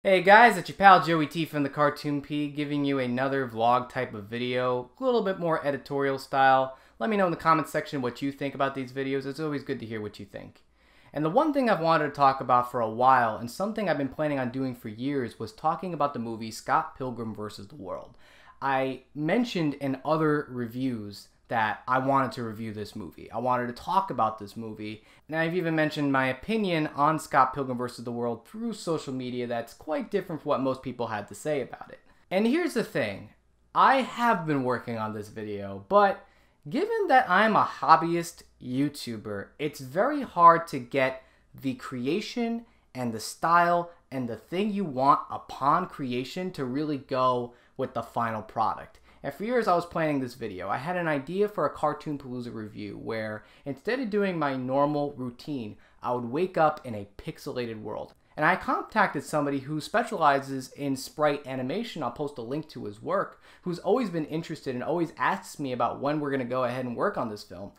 Hey guys, it's your pal Joey.T from the Cartoon.P giving you another vlog type of video, a little bit more editorial style. Let me know in the comments section what you think about these videos. It's always good to hear what you think. And the one thing I've wanted to talk about for a while, and something I've been planning on doing for years, was talking about the movie Scott Pilgrim vs. the World. I mentioned in other reviews that I wanted to review this movie. I wanted to talk about this movie, and I've even mentioned my opinion on Scott Pilgrim vs. the World through social media that's quite different from what most people had to say about it. And here's the thing, I have been working on this video, but given that I'm a hobbyist YouTuber, it's very hard to get the creation and the style and the thing you want upon creation to really go with the final product. And for years I was planning this video. I had an idea for a Cartoon Palooza review where instead of doing my normal routine, I would wake up in a pixelated world. And I contacted somebody who specializes in sprite animation. I'll post a link to his work, who's always been interested and always asks me about when we're going to go ahead and work on this film.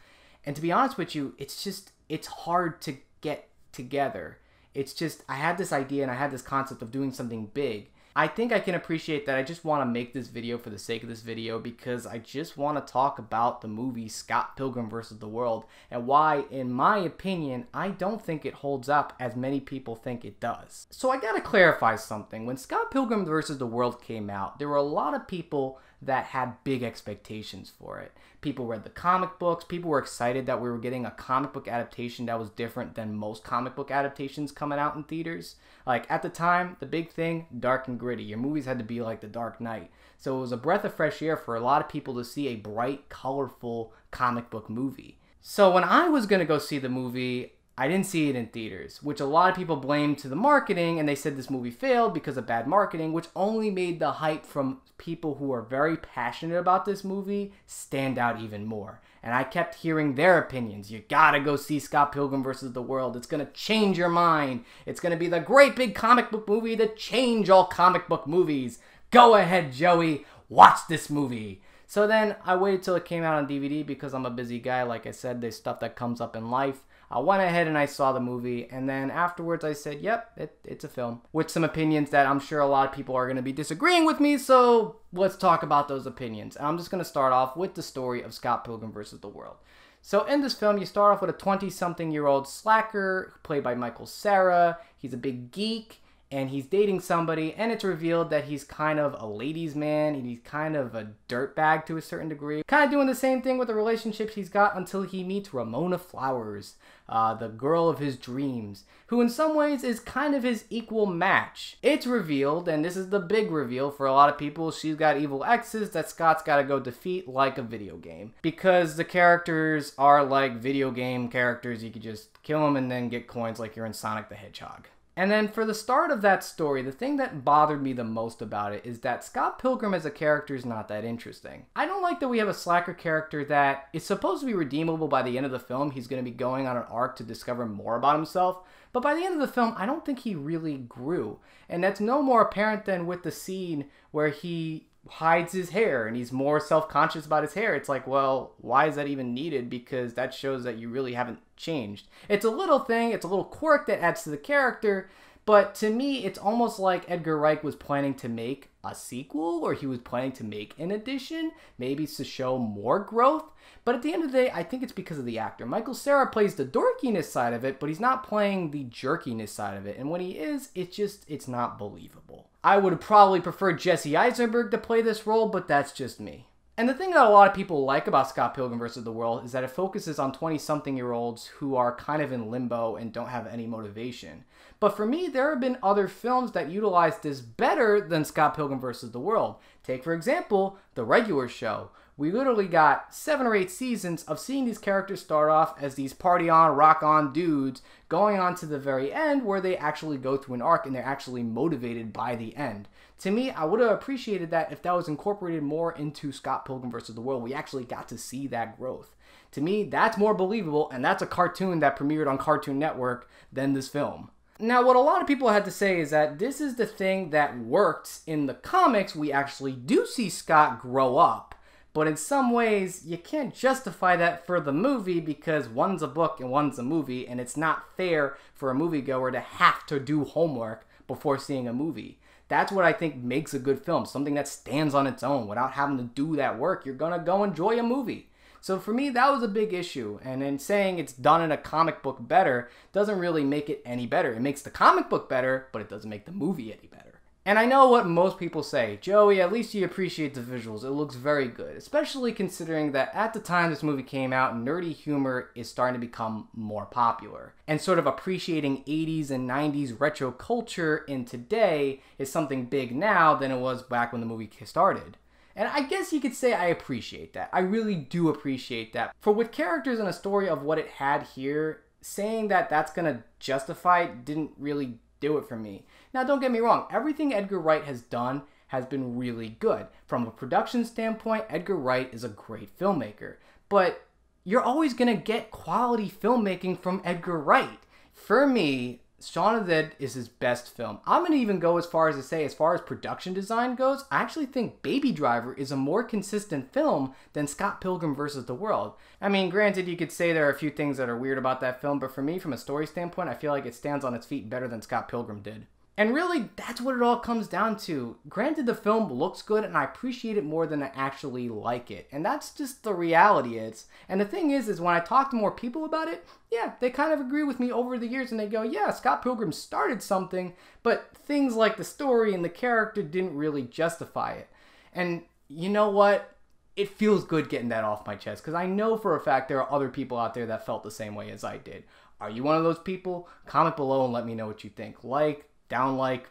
And to be honest with you, it's hard to get together. I had this idea and I had this concept of doing something big. I think I can appreciate that I just want to make this video for the sake of this video because I just want to talk about the movie Scott Pilgrim vs. the World and why, in my opinion, I don't think it holds up as many people think it does. So I gotta clarify something. When Scott Pilgrim vs. the World came out, there were a lot of people that had big expectations for it. People read the comic books, people were excited that we were getting a comic book adaptation that was different than most comic book adaptations coming out in theaters. Like, at the time, the big thing, dark and gritty. Your movies had to be like The Dark Knight. So it was a breath of fresh air for a lot of people to see a bright, colorful comic book movie. So when I was gonna go see the movie, I didn't see it in theaters, which a lot of people blamed to the marketing, and they said this movie failed because of bad marketing, which only made the hype from people who are very passionate about this movie stand out even more. And I kept hearing their opinions. You gotta go see Scott Pilgrim vs. the World. It's gonna change your mind. It's gonna be the great big comic book movie to change all comic book movies. Go ahead, Joey. Watch this movie. So then I waited till it came out on DVD because I'm a busy guy. Like I said, there's stuff that comes up in life. I went ahead and I saw the movie, and then afterwards I said, yep, it's a film. With some opinions that I'm sure a lot of people are going to be disagreeing with me, so let's talk about those opinions. And I'm just going to start off with the story of Scott Pilgrim vs. the World. So in this film, you start off with a 20-something-year-old slacker played by Michael Cera. He's a big geek, and he's dating somebody, and it's revealed that he's kind of a ladies' man, and he's kind of a dirtbag to a certain degree. Kind of doing the same thing with the relationships he's got until he meets Ramona Flowers, the girl of his dreams, who in some ways is kind of his equal match. It's revealed, and this is the big reveal for a lot of people, she's got evil exes that Scott's got to go defeat like a video game. Because the characters are like video game characters, you could just kill them and then get coins like you're in Sonic the Hedgehog. And then for the start of that story, the thing that bothered me the most about it is that Scott Pilgrim as a character is not that interesting. I don't like that we have a slacker character that is supposed to be redeemable by the end of the film. He's going to be going on an arc to discover more about himself. But by the end of the film, I don't think he really grew. And that's no more apparent than with the scene where he hides his hair and he's more self-conscious about his hair. It's like, well, why is that even needed? Because that shows that you really haven't changed. It's a little thing, it's a little quirk that adds to the character, but to me, it's almost like Edgar Wright was planning to make a sequel, or he was planning to make an addition, maybe to show more growth. But at the end of the day, I think it's because of the actor. Michael Cera plays the dorkiness side of it, but he's not playing the jerkiness side of it. And when he is, it's not believable. I would have probably preferred Jesse Eisenberg to play this role, but that's just me. And the thing that a lot of people like about Scott Pilgrim vs. the World is that it focuses on 20-something-year-olds who are kind of in limbo and don't have any motivation. But for me, there have been other films that utilize this better than Scott Pilgrim vs. the World. Take, for example, The Regular Show. We literally got 7 or 8 seasons of seeing these characters start off as these party-on, rock-on dudes, going on to the very end where they actually go through an arc and they're actually motivated by the end. To me, I would have appreciated that if that was incorporated more into Scott Pilgrim vs. the World. We actually got to see that growth. To me, that's more believable, and that's a cartoon that premiered on Cartoon Network than this film. Now, what a lot of people had to say is that this is the thing that worked in the comics. We actually do see Scott grow up. But in some ways, you can't justify that for the movie because one's a book and one's a movie, and it's not fair for a moviegoer to have to do homework before seeing a movie. That's what I think makes a good film, something that stands on its own without having to do that work. You're gonna go enjoy a movie. So for me, that was a big issue. And in saying it's done in a comic book better doesn't really make it any better. It makes the comic book better, but it doesn't make the movie any better. And I know what most people say, Joey, at least you appreciate the visuals. It looks very good, especially considering that at the time this movie came out, nerdy humor is starting to become more popular. And sort of appreciating 80s and 90s retro culture in today is something big now than it was back when the movie started. And I guess you could say I appreciate that. I really do appreciate that. For with characters and a story of what it had here, saying that that's gonna justify it didn't really do it for me. Now, don't get me wrong, everything Edgar Wright has done has been really good. From a production standpoint, Edgar Wright is a great filmmaker. But you're always gonna get quality filmmaking from Edgar Wright. For me, Shaun of the Dead is his best film. I'm gonna even go as far as to say, as far as production design goes, I actually think Baby Driver is a more consistent film than Scott Pilgrim vs. the World. I mean, granted, you could say there are a few things that are weird about that film, but for me, from a story standpoint, I feel like it stands on its feet better than Scott Pilgrim did. And really, that's what it all comes down to. Granted, the film looks good, and I appreciate it more than I actually like it. And that's just the reality is. And the thing is when I talk to more people about it, yeah, they kind of agree with me over the years, and they go, yeah, Scott Pilgrim started something, but things like the story and the character didn't really justify it. And you know what? It feels good getting that off my chest, because I know for a fact there are other people out there that felt the same way as I did. Are you one of those people? Comment below and let me know what you think. Like, down like,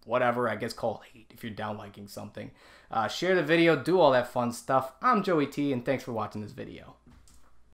whatever, I guess call hate if you're down liking something. Share the video, do all that fun stuff. I'm Joey T, and thanks for watching this video.